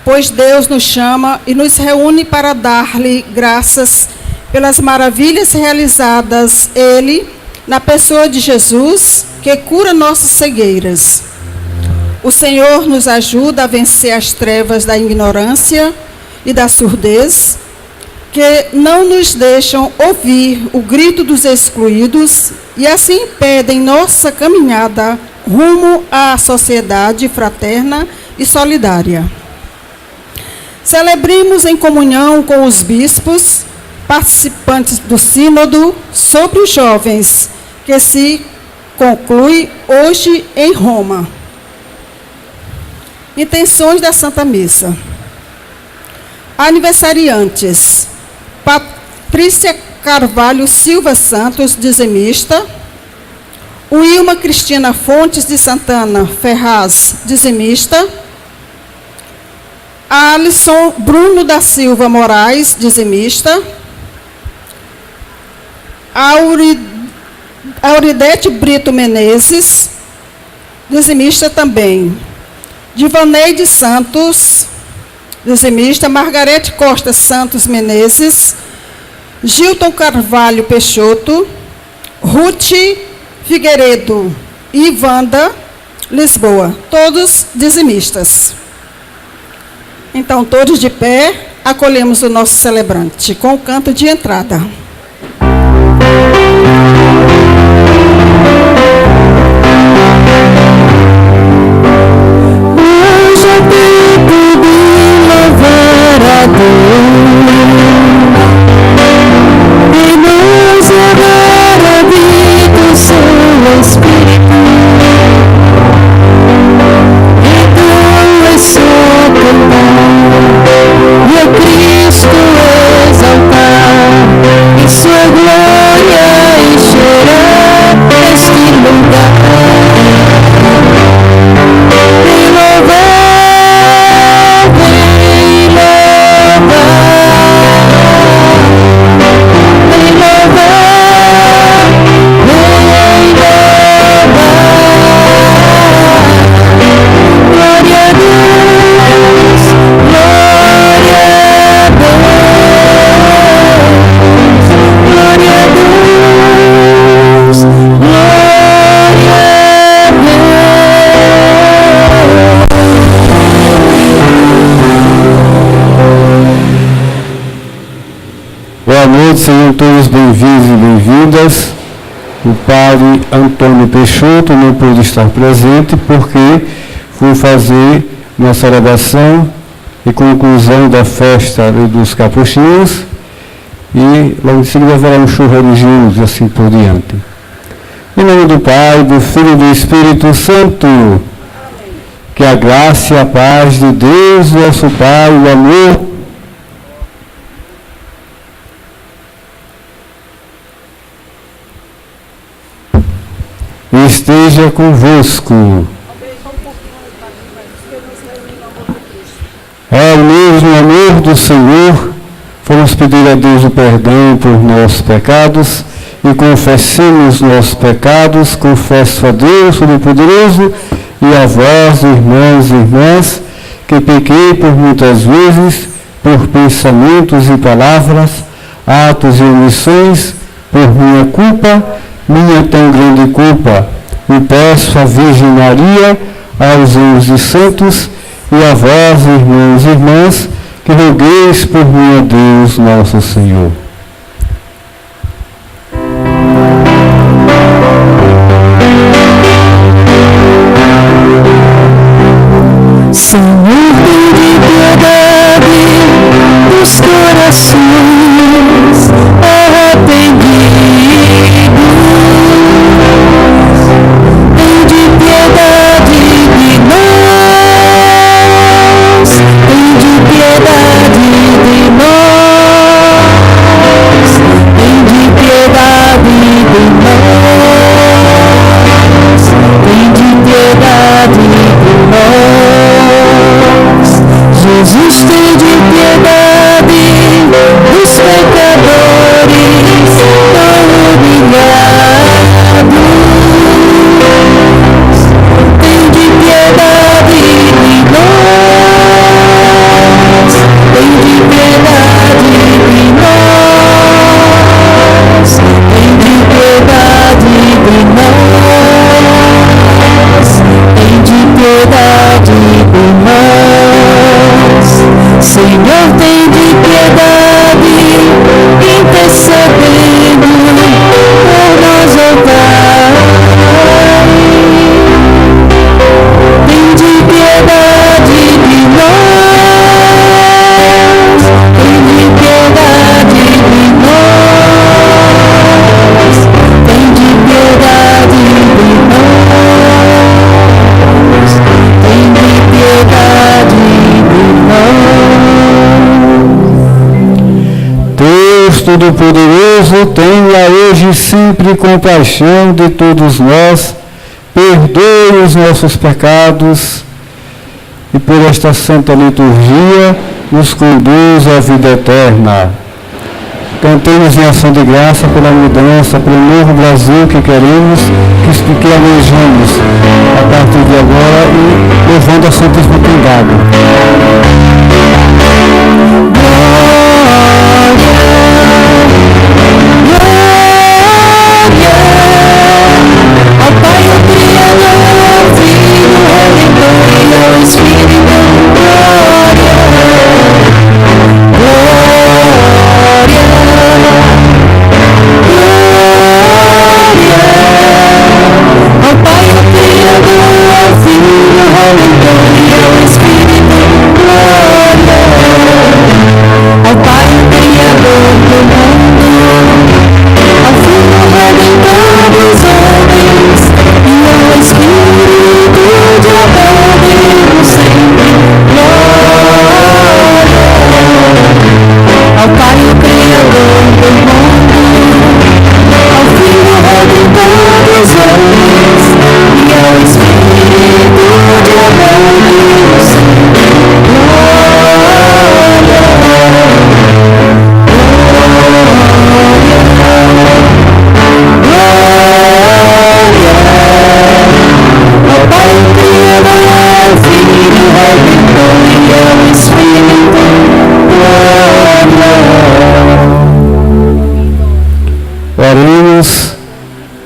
pois Deus nos chama e nos reúne para dar-lhe graças pelas maravilhas realizadas Ele, na pessoa de Jesus, que cura nossas cegueiras. O Senhor nos ajuda a vencer as trevas da ignorância e da surdez, que não nos deixam ouvir o grito dos excluídos e assim impedem nossa caminhada rumo à sociedade fraterna e solidária. Celebremos em comunhão com os bispos, participantes do Sínodo sobre os jovens, que se conclui hoje em Roma. Intenções da Santa Missa. Aniversariantes: Patrícia Carvalho Silva Santos, dizimista. Wilma Cristina Fontes de Santana Ferraz, dizimista. Alisson Bruno da Silva Moraes, dizimista. Auridete Brito Menezes, dizimista também. Divaneide Santos, dizimista. Margarete Costa Santos Menezes. Gilton Carvalho Peixoto. Ruth Figueiredo e Wanda Lisboa, todos dizimistas. Então, todos de pé, acolhemos o nosso celebrante com o canto de entrada. Hoje é tempo de louvar a Deus, e nos agora habita seu Espírito. Então é só cantar e a Cristo exaltar, e sua glória encherá este lugar. Vem louvar, vem louvar, vem louvar, vem louvar. Glória a Deus, glória a Deus, glória a Deus, glória a Deus. Boa noite, sejam todos bem-vindos e bem-vindas. O padre Antônio Peixoto não pôde estar presente porque foi fazer uma celebração e conclusão da festa dos capuchinhos e logo em seguida haverá um show religioso e assim por diante. Em nome do Pai, do Filho e do Espírito Santo, que a graça e a paz de Deus, nosso Pai, o amor esteja convosco. Reunidos no amor do Senhor, vamos pedir a Deus o perdão por nossos pecados e confessemos nossos pecados. Confesso a Deus Todo-Poderoso e a vós, irmãos e irmãs, que pequei por muitas vezes, por pensamentos e palavras, atos e omissões, por minha culpa, minha tão grande culpa, e peço à Virgem Maria, aos anjos e santos, e a vós, irmãos e irmãs, que rogueis por mim a Deus nosso Senhor. Senhor, tem piedade dos corações arrependidos. Tem piedade de nós. Tem piedade de nós. Tem piedade de nós. Tem piedade de nós. Jesus, tem de piedade dos pecadores tão humilhados. Tem de piedade de nós. Todo-Poderoso, tenha hoje e sempre compaixão de todos nós, perdoe os nossos pecados e por esta santa liturgia nos conduz à vida eterna. Cantemos em ação de graça pela mudança, pelo novo Brasil que queremos, que almejamos a partir de agora e levando a Santíssima Trindade.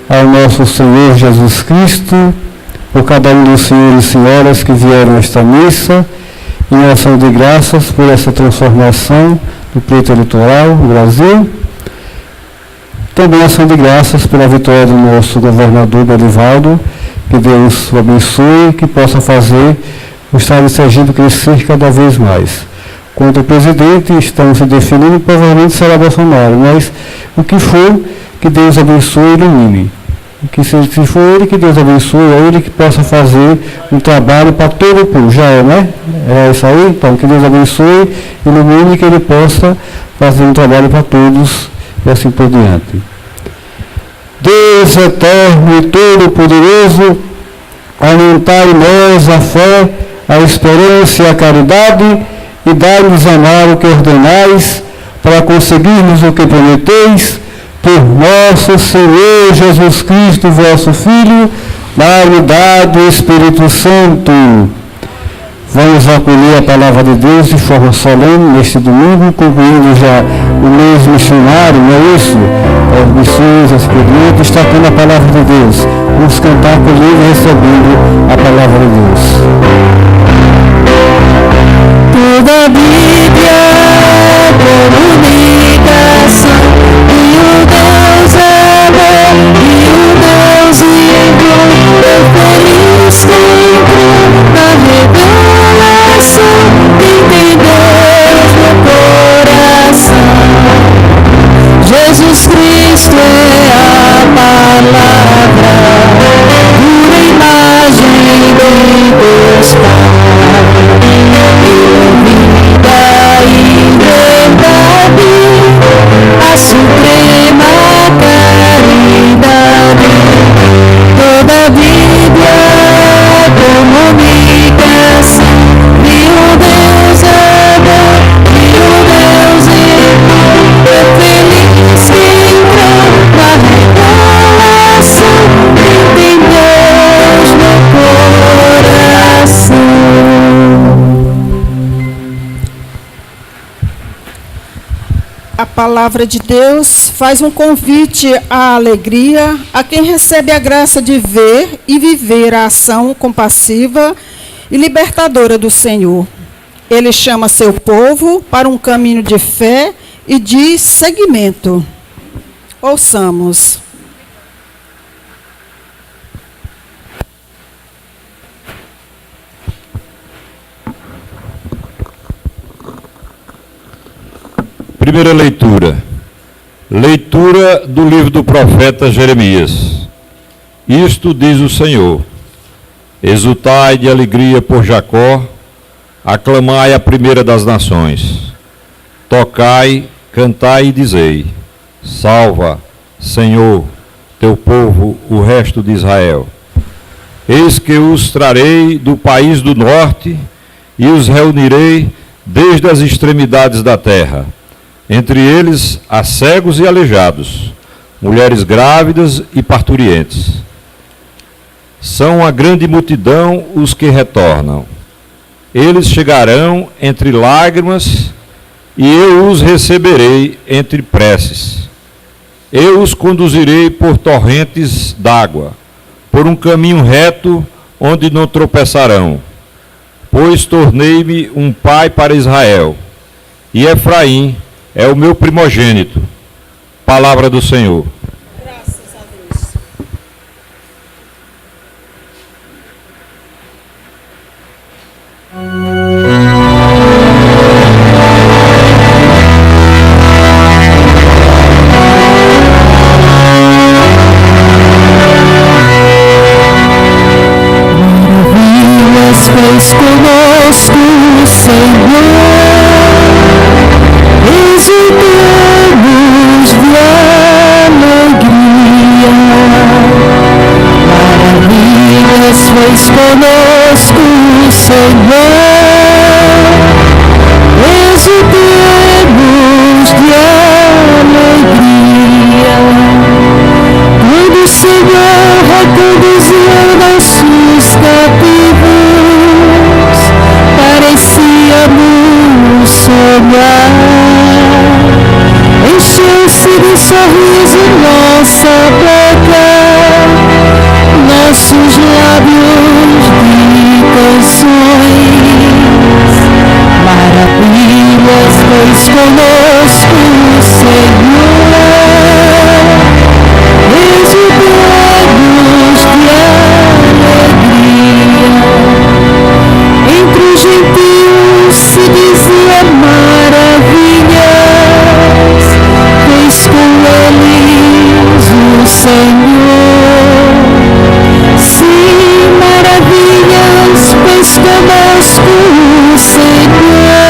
Ao nosso Senhor Jesus Cristo, por cada um dos senhores e senhoras que vieram a esta missa, em ação de graças por essa transformação do pleito eleitoral no Brasil. Também ação de graças pela vitória do nosso governador Belivaldo, que Deus o abençoe, que possa fazer o Estado de Sergipe crescer cada vez mais. Quanto ao presidente, estamos se definindo, provavelmente será Bolsonaro, mas o que for, que Deus abençoe e ilumine. Que se for ele, que Deus abençoe, é ele que possa fazer um trabalho para todo o povo. Já é, né? É isso aí? Então, que Deus abençoe, ilumine, que ele possa fazer um trabalho para todos e assim por diante. Deus eterno e todo-poderoso, aumentai em nós a fé, a esperança e a caridade, e dai-nos amar o que ordenais, para conseguirmos o que prometeis, por nosso Senhor Jesus Cristo, vosso Filho, na unidade do Espírito Santo. Vamos acolher a palavra de Deus de forma solene neste domingo, concluindo já o mês missionário, não é isso? As missões, as experiências, está tendo a palavra de Deus. Vamos cantar acolhendo e recebendo a palavra de Deus. Toda a Bíblia é comunicação, e o Deus amor, e o Deus igual, eu feliz tempo na revelação, e tem Deus no coração. Jesus Cristo é a palavra, pura imagem de Deus Pai. A suprema caridade, toda a Bíblia é comunicação, e o Deus amor, e o Deus irmão, é feliz que entrou na revelação, e tem Deus no coração. A palavra de Deus faz um convite à alegria a quem recebe a graça de ver e viver a ação compassiva e libertadora do Senhor. Ele chama seu povo para um caminho de fé e de seguimento. Ouçamos. Primeira leitura. Leitura do livro do profeta Jeremias. Isto diz o Senhor: exultai de alegria por Jacó, aclamai a primeira das nações. Tocai, cantai e dizei: Salva, Senhor, teu povo, o resto de Israel. Eis que os trarei do país do norte e os reunirei desde as extremidades da terra. Entre eles há cegos e aleijados, mulheres grávidas e parturientes. São a grande multidão os que retornam. Eles chegarão entre lágrimas e eu os receberei entre preces. Eu os conduzirei por torrentes d'água, por um caminho reto onde não tropeçarão. Pois tornei-me um pai para Israel, e Efraim é o meu primogênito. Palavra do Senhor. Graças a Deus. Maravilhas fez conosco o Senhor, exultemos de alegria. Maravilhas fez conosco o Senhor, exultemos de alegria. Quando o Senhor reconduziu nossos cativos, parecíamos sonhar. Encheu-se de sorriso nossa boca, nossos lábios de canções. Maravilhas fez conosco o Senhor, exultemos de alegria. Entre os gentios se dizia maravilhas, fez com eles o Senhor. Sim, maravilhas fez conosco o Senhor,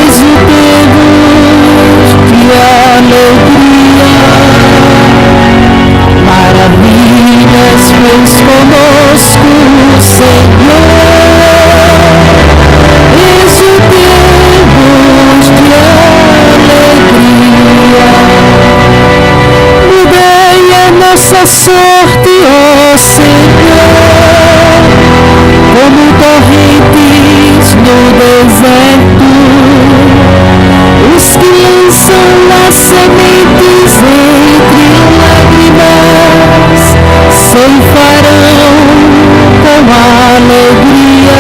exultemos de alegria. Maravilhas fez conosco o Senhor, exultemos de alegria. Mudei a nossa sorte, ó Senhor, como torrentes no deserto. Os que lançam as sementes entre lágrimas ceifarão com alegria.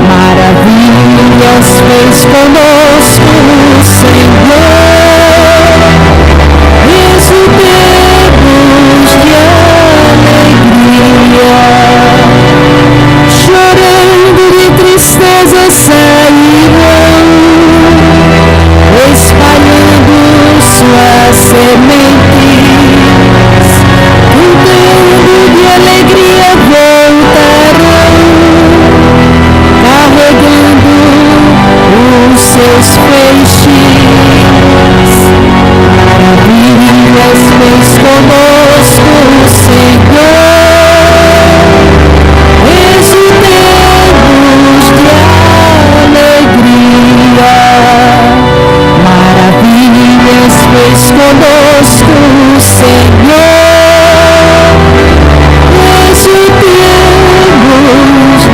Maravilhas fez conosco o Senhor, exultemos de alegria. Chorando de tristeza sairão, espalhando suas sementes, cantando de alegria voltarão, carregando os seus feixes. Maravilhas fez conosco o Senhor, exultemos de alegria. Maravilhas fez conosco o Senhor, exultemos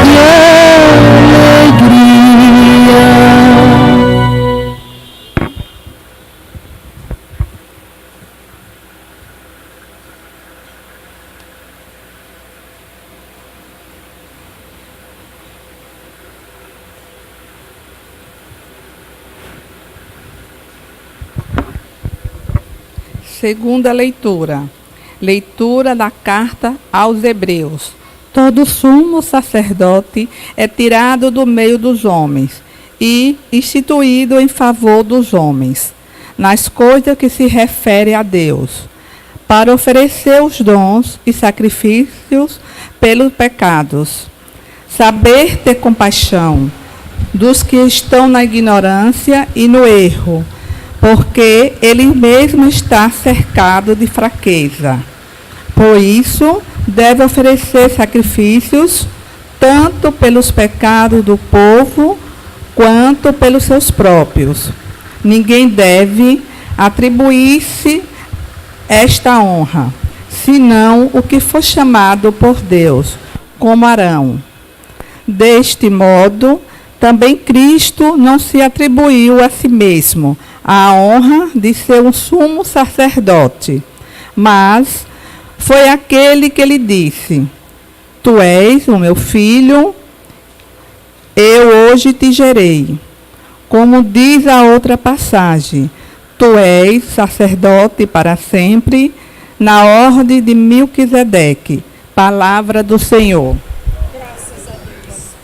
de alegria. Segunda leitura. Leitura da carta aos Hebreus. Todo sumo sacerdote é tirado do meio dos homens e instituído em favor dos homens, nas coisas que se refere a Deus, para oferecer os dons e sacrifícios pelos pecados. Saber ter compaixão dos que estão na ignorância e no erro, porque ele mesmo está cercado de fraqueza. Por isso, deve oferecer sacrifícios, tanto pelos pecados do povo, quanto pelos seus próprios. Ninguém deve atribuir-se esta honra, senão o que for chamado por Deus, como Arão. Deste modo, também Cristo não se atribuiu a si mesmo a honra de ser um sumo sacerdote, mas foi aquele que lhe disse: Tu és o meu filho, eu hoje te gerei. Como diz a outra passagem, tu és sacerdote para sempre, na ordem de Melquisedeque. Palavra do Senhor. Graças a Deus.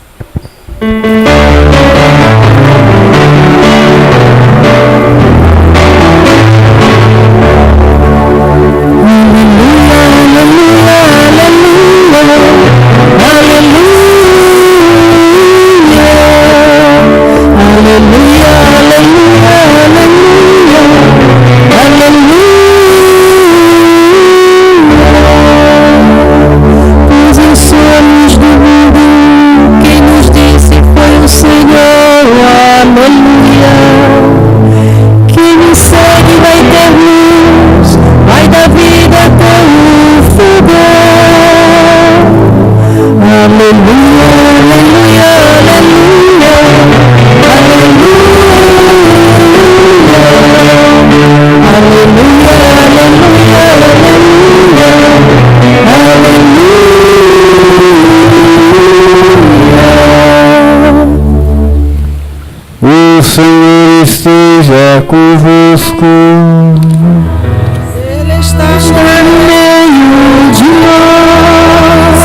O Senhor esteja convosco. Ele está no meio de nós.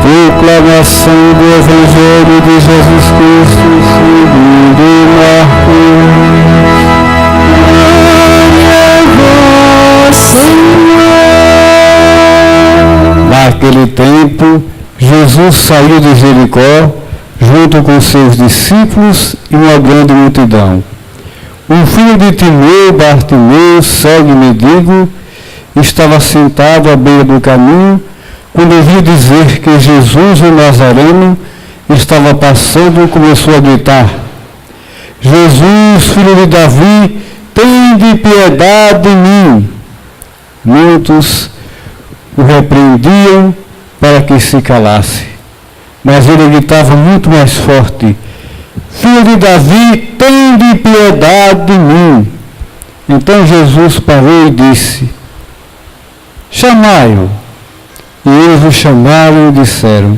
Proclamação do Evangelho de Jesus Cristo segundo Marcos. Glória a vós, Senhor. Naquele tempo, Jesus saiu de Jericó, junto com seus discípulos e uma grande multidão. Um filho de Timeu, Bartimeu, cego e mendigo, estava sentado à beira do caminho, quando ouviu dizer que Jesus, o Nazareno, estava passando, começou a gritar: Jesus, filho de Davi, tende piedade de mim. Muitos o repreendiam para que se calasse. Mas ele gritava muito mais forte: Filho de Davi, tende piedade de mim. Então Jesus parou e disse: Chamai-o. E eles o chamaram e disseram: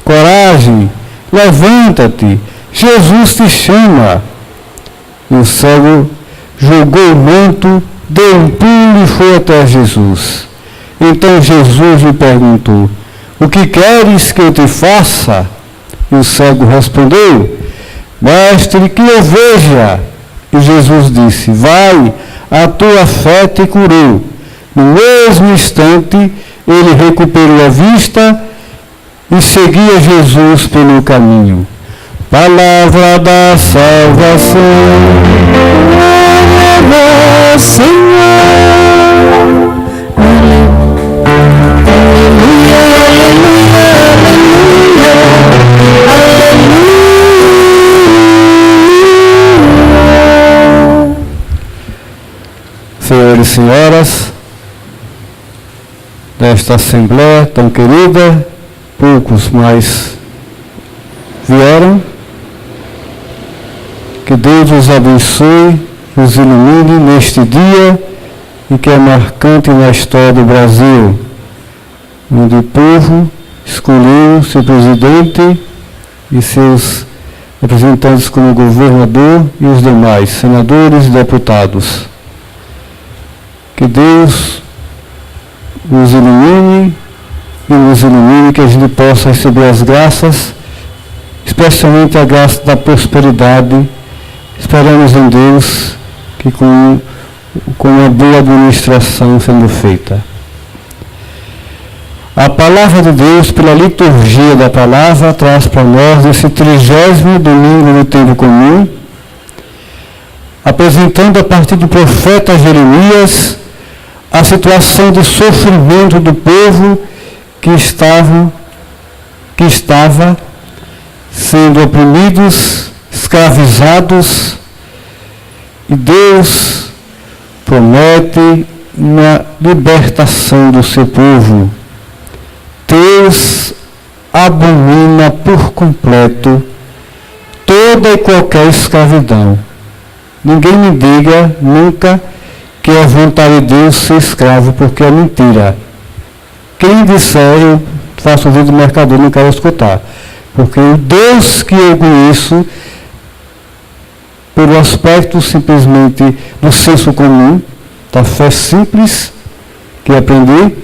Coragem, levanta-te, Jesus te chama. E o cego jogou o manto, deu um pulo e foi até Jesus. Então Jesus lhe perguntou: O que queres que eu te faça? E o cego respondeu: Mestre, que eu veja. E Jesus disse: Vai, a tua fé te curou. No mesmo instante, ele recuperou a vista e seguia Jesus pelo caminho. Palavra da salvação. Glória a vós, Senhor. Aleluia, aleluia, aleluia. Senhores e senhoras desta Assembleia tão querida, poucos mais vieram. Que Deus os abençoe, os ilumine neste dia e que é marcante na história do Brasil, onde o povo escolheu seu presidente e seus representantes como governador e os demais, senadores e deputados. Que Deus nos ilumine e nos ilumine, que a gente possa receber as graças, especialmente a graça da prosperidade. Esperamos em Deus que com uma boa administração sendo feita. A palavra de Deus, pela liturgia da palavra, traz para nós esse 30º domingo do tempo comum, apresentando a partir do profeta Jeremias a situação de sofrimento do povo que estava sendo oprimidos, escravizados, e Deus promete uma libertação do seu povo. Deus abomina por completo toda e qualquer escravidão. Ninguém me diga nunca que é vontade de Deus ser escravo, porque é mentira. Quem disser, eu faço vídeo do mercador, não quero escutar. Porque o Deus que eu conheço, pelo aspecto simplesmente do senso comum, da fé simples que aprendi,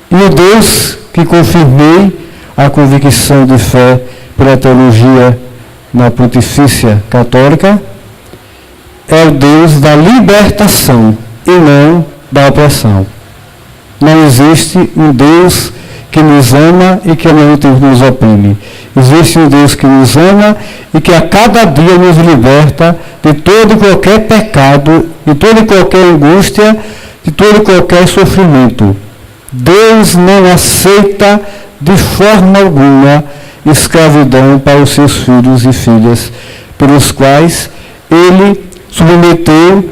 e o Deus que confirmei a convicção de fé pela teologia na Pontifícia Católica, é o Deus da libertação e não da opressão. Não existe um Deus que nos ama e que ao mesmo tempo nos oprime. Existe um Deus que nos ama e que a cada dia nos liberta de todo e qualquer pecado, de toda e qualquer angústia, de todo e qualquer sofrimento. Deus não aceita de forma alguma escravidão para os seus filhos e filhas, pelos quais Ele submeteu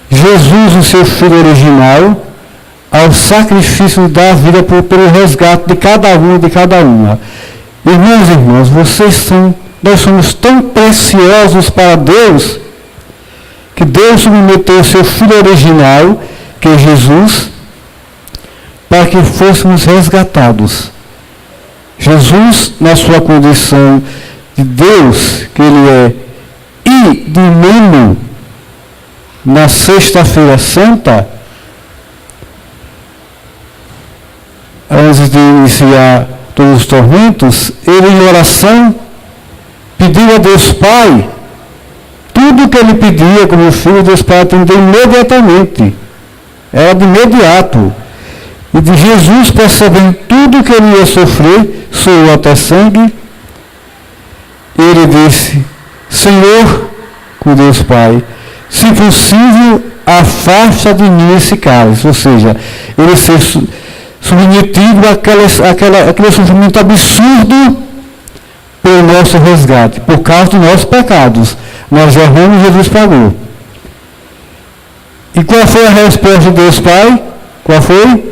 Jesus, o seu Filho original, ao sacrifício da vida pelo resgate de cada um e de cada uma. Irmãos e irmãs, nós somos tão preciosos para Deus, que Deus submeteu o seu Filho original, que é Jesus, para que fôssemos resgatados. Jesus, na sua condição de Deus, que Ele é, e de humano, na Sexta-feira Santa, antes de iniciar todos os tormentos, ele em oração pediu a Deus Pai tudo o que ele pedia como filho. Deus Pai atendeu imediatamente, era de imediato. E de Jesus, percebendo tudo que ele ia sofrer, suou até sangue, ele disse: Senhor, com Deus Pai, se possível, afasta de mim esse cálice. Ou seja, ele ser submetido àquele sofrimento absurdo pelo nosso resgate, por causa dos nossos pecados. Nós erramos, Jesus pagou. E qual foi a resposta de Deus Pai? Qual foi?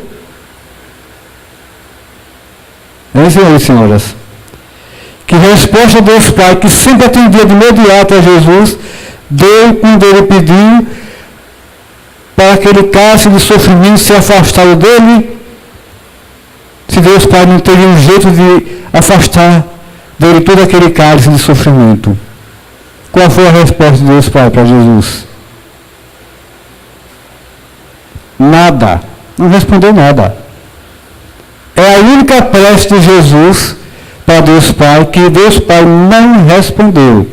Senhores e senhoras, que resposta de Deus Pai, que sempre atendia de imediato a Jesus, deu quando ele pediu para aquele cálice de sofrimento ser afastado dele? Se Deus Pai não teve um jeito de afastar dele todo aquele cálice de sofrimento, qual foi a resposta de Deus Pai para Jesus? Nada. Não respondeu nada. É a única prece de Jesus para Deus Pai que Deus Pai não respondeu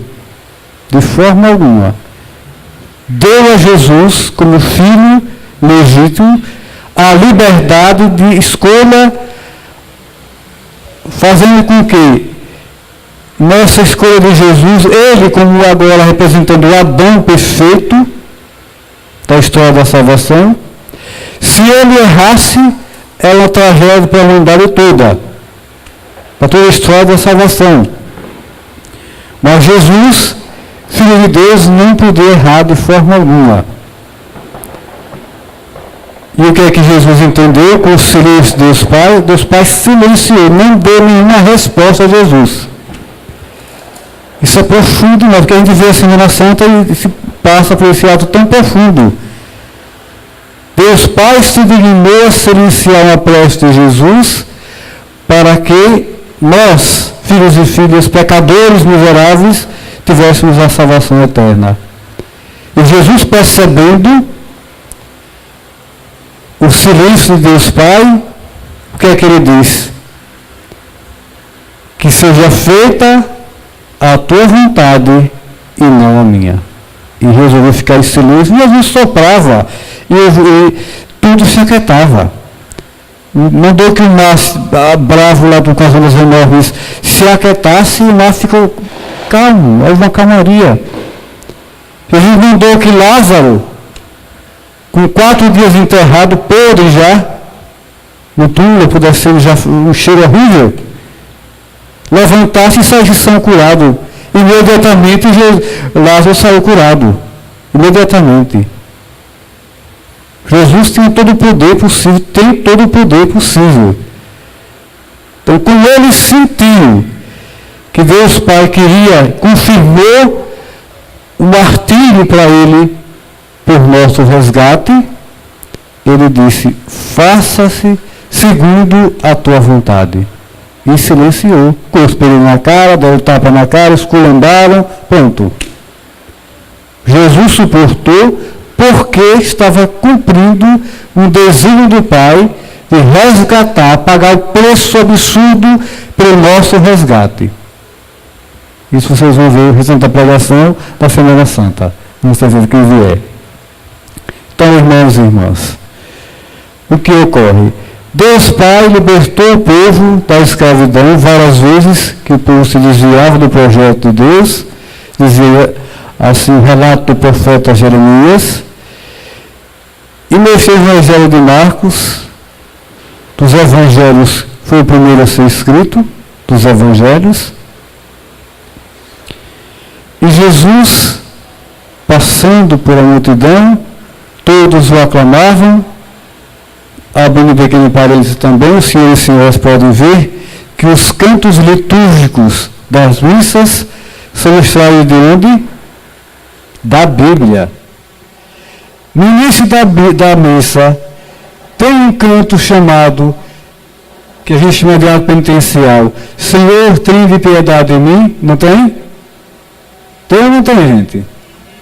de forma alguma. Deu a Jesus, como filho legítimo, a liberdade de escolha, fazendo com que nessa escolha de Jesus, ele, como agora representando o Adão perfeito da história da salvação, se ele errasse, era uma tragédia para a humanidade toda, para toda a história da salvação. Mas Jesus, Filho de Deus, não podia errar de forma alguma. E o que é que Jesus entendeu com o silêncio de Deus Pai? Deus Pai silenciou, não deu nenhuma resposta a Jesus. Isso é profundo, porque a gente vê a Semana Santa e se passa por esse ato tão profundo. Deus Pai se dignou a silenciar uma prece de Jesus para que nós, filhos e filhas, pecadores miseráveis, tivéssemos a salvação eterna. E Jesus, percebendo o silêncio de Deus Pai, o que é que ele diz? Que seja feita a tua vontade e não a minha. E resolveu ficar em silêncio. E Jesus soprava e tudo se aquietava. Mandou que o mar bravo lá com as ondas enormes se aquietasse, e o mar ficou calmo, houve uma calmaria. Jesus mandou que Lázaro, com 4 dias enterrado, podre já, no túmulo, pudesse ser já um cheiro horrível, levantasse e saísse são curado. Imediatamente Lázaro saiu curado. Imediatamente. Jesus tinha todo o poder possível, tem todo o poder possível. Então, como ele sentiu que Deus Pai confirmou o martírio para ele por nosso resgate, ele disse: faça-se segundo a tua vontade. E silenciou. Cuspiram na cara, deram tapa na cara, esculambaram, pronto. Jesus suportou porque estava cumprindo um desejo do Pai de resgatar, pagar o preço absurdo pelo nosso resgate. Isso vocês vão ver no restante da pregação da Semana Santa. Não sei se que vier. Então, irmãos e irmãs, o que ocorre? Deus Pai libertou o povo da escravidão várias vezes, que o povo se desviava do projeto de Deus, dizia assim o relato do profeta Jeremias. E nesse Evangelho de Marcos, dos Evangelhos, foi o primeiro a ser escrito, dos Evangelhos. E Jesus, passando por a multidão, todos o aclamavam. Abrindo um pequeno parênteses também, os senhores e senhoras podem ver que os cantos litúrgicos das missas são extraídos de onde? Da Bíblia. No início da missa, tem um canto chamado, que a gente chama de ato penitencial: Senhor, tenha piedade de mim. Não tem? Tem ou não tem, gente?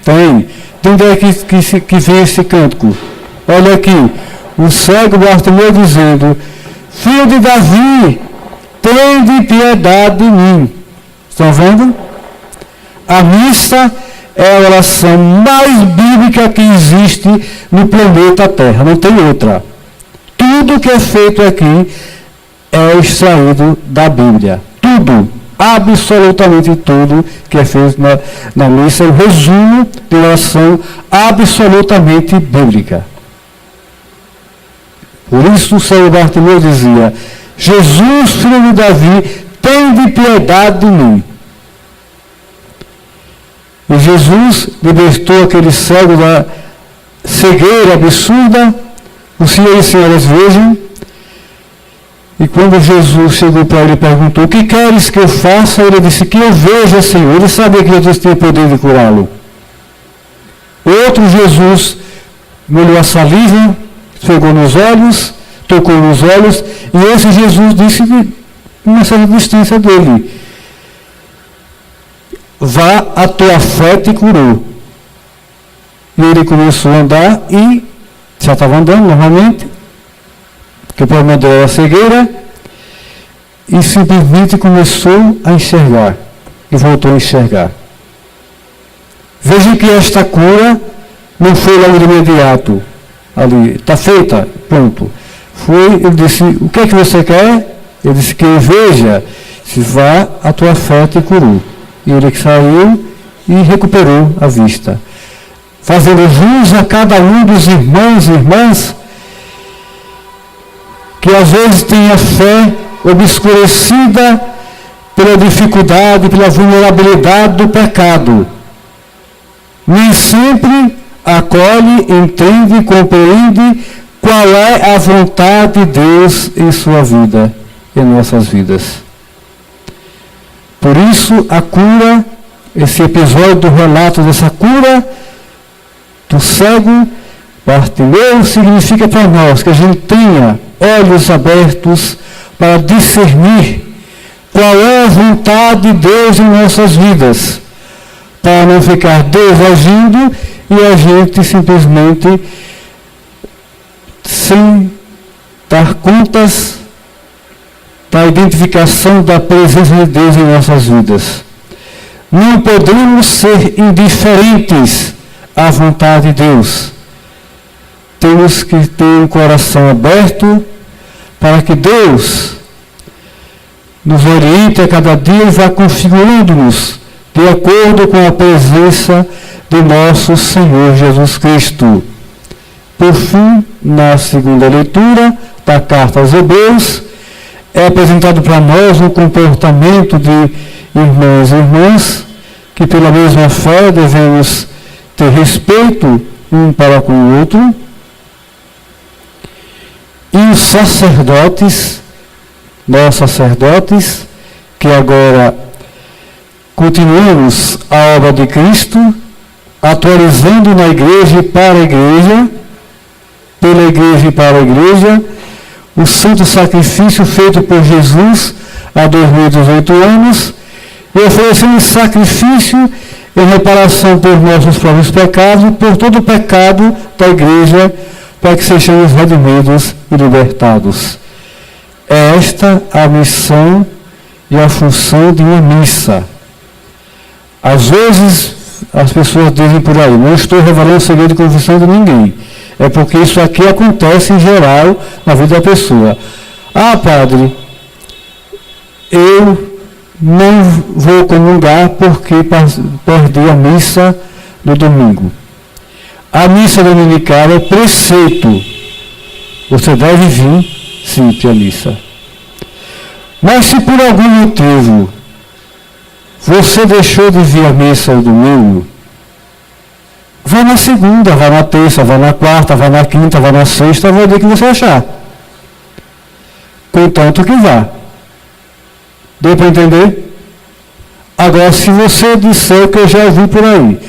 Tem. De onde é que vem esse cântico? Olha aqui. O cego Bartimeu dizendo: Filho de Davi, tende piedade de mim. Estão vendo? A missa é a oração mais bíblica que existe no planeta Terra, não tem outra. Tudo que é feito aqui é extraído da Bíblia. Tudo, absolutamente tudo que é feito na missa é um resumo de oração absolutamente bíblica. Por isso o cego Bartimeu dizia: Jesus, filho de Davi, tende piedade de mim. E Jesus libertou aquele cego da cegueira absurda. Os senhores e senhoras vejam. E quando Jesus chegou para ele e perguntou: o que queres que eu faça? Ele disse: que eu veja, Senhor. Ele sabia que Jesus tinha o poder de curá-lo. Outro Jesus molhou a saliva, pegou nos olhos, tocou nos olhos, e esse Jesus disse uma certa distância dele: vá, a tua fé te curou. E ele começou a andar e já estava andando normalmente, porque o problema dele era a cegueira, e simplesmente começou a enxergar, e voltou a enxergar. Vejam que esta cura não foi logo de imediato. Ali, está feita, pronto. Ele disse: o que é que você quer? Ele disse: que eu veja. Se vá, a tua fé te curou. E ele saiu e recuperou a vista. Fazendo jus a cada um dos irmãos e irmãs que às vezes tem a fé obscurecida pela dificuldade, pela vulnerabilidade do pecado. Nem sempre acolhe, entende, compreende qual é a vontade de Deus em sua vida, em nossas vidas. Por isso, a cura, esse episódio do relato dessa cura do cego Bartimeu, significa para nós que a gente tenha olhos abertos para discernir qual é a vontade de Deus em nossas vidas, para não ficar Deus agindo e a gente simplesmente, sem dar contas da identificação da presença de Deus em nossas vidas. Não podemos ser indiferentes à vontade de Deus. Temos que ter um coração aberto para que Deus nos oriente a cada dia e vá configurando-nos de acordo com a presença de nosso Senhor Jesus Cristo. Por fim, na segunda leitura da carta aos Hebreus, é apresentado para nós um comportamento de irmãos e irmãs que, pela mesma fé, devemos ter respeito um para com o outro. E os sacerdotes, nós sacerdotes, que agora continuamos a obra de Cristo, atualizando na igreja e para a igreja, pela igreja e para a igreja, o santo sacrifício feito por Jesus há 2018 anos, e oferecendo sacrifício em reparação por nossos próprios pecados, por todo o pecado da igreja, para que sejamos redimidos e libertados. É esta a missão e a função de uma missa. Às vezes, as pessoas dizem por aí, não estou revelando o segredo de confissão de ninguém. É porque isso aqui acontece em geral na vida da pessoa. Ah, padre, eu não vou comungar porque perdi a missa do domingo. A missa dominical é preceito. Você deve vir sempre à missa. Mas se por algum motivo você deixou de vir à missa no domingo, vá na segunda, vá na terça, vá na quarta, vá na quinta, vá na sexta, vá ver o que você achar. Contanto que vá. Deu para entender? Agora, se você disser que eu já ouvi por aí,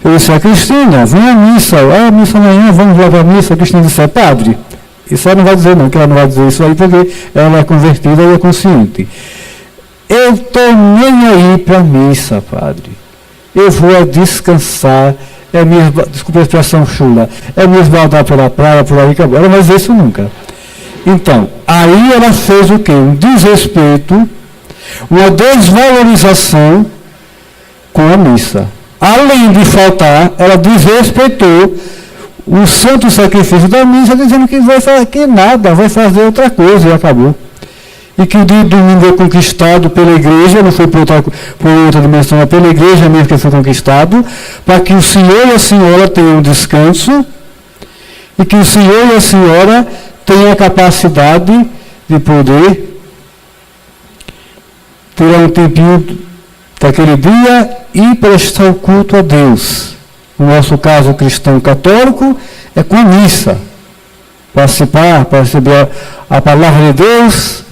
eu disser, Cristina, vem à missa, missa amanhã, vamos lá para a missa, a Cristina disser, padre, isso ela não vai dizer não, que ela não vai dizer isso aí, porque ela é convertida e é consciente. Eu estou nem aí para a missa, padre. Eu vou descansar, desculpa a expressão chula, me esbaldar pela praia, por aí, acabou. Ela não vai dizer isso nunca. Então, aí ela fez o quê? Um desrespeito, uma desvalorização com a missa. Além de faltar, ela desrespeitou o santo sacrifício da missa, dizendo que vai fazer que nada, vai fazer outra coisa e acabou. E que o dia de domingo é conquistado pela igreja, não foi por outra dimensão, é pela igreja mesmo que foi conquistado, para que o senhor e a senhora tenham descanso, e que o senhor e a senhora tenham a capacidade de poder tirar um tempinho daquele dia e prestar o culto a Deus. No nosso caso cristão católico, é com a missa. Participar, para receber a palavra de Deus,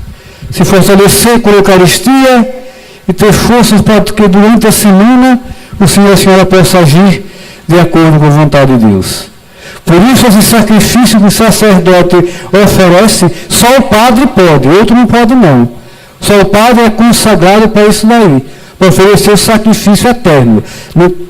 se fortalecer com a Eucaristia e ter forças para que durante a semana o Senhor e a Senhora possam agir de acordo com a vontade de Deus. Por isso, esse sacrifício que o sacerdote oferece, só o padre pode, outro não pode não. Só o padre é consagrado para isso daí, para oferecer o sacrifício eterno.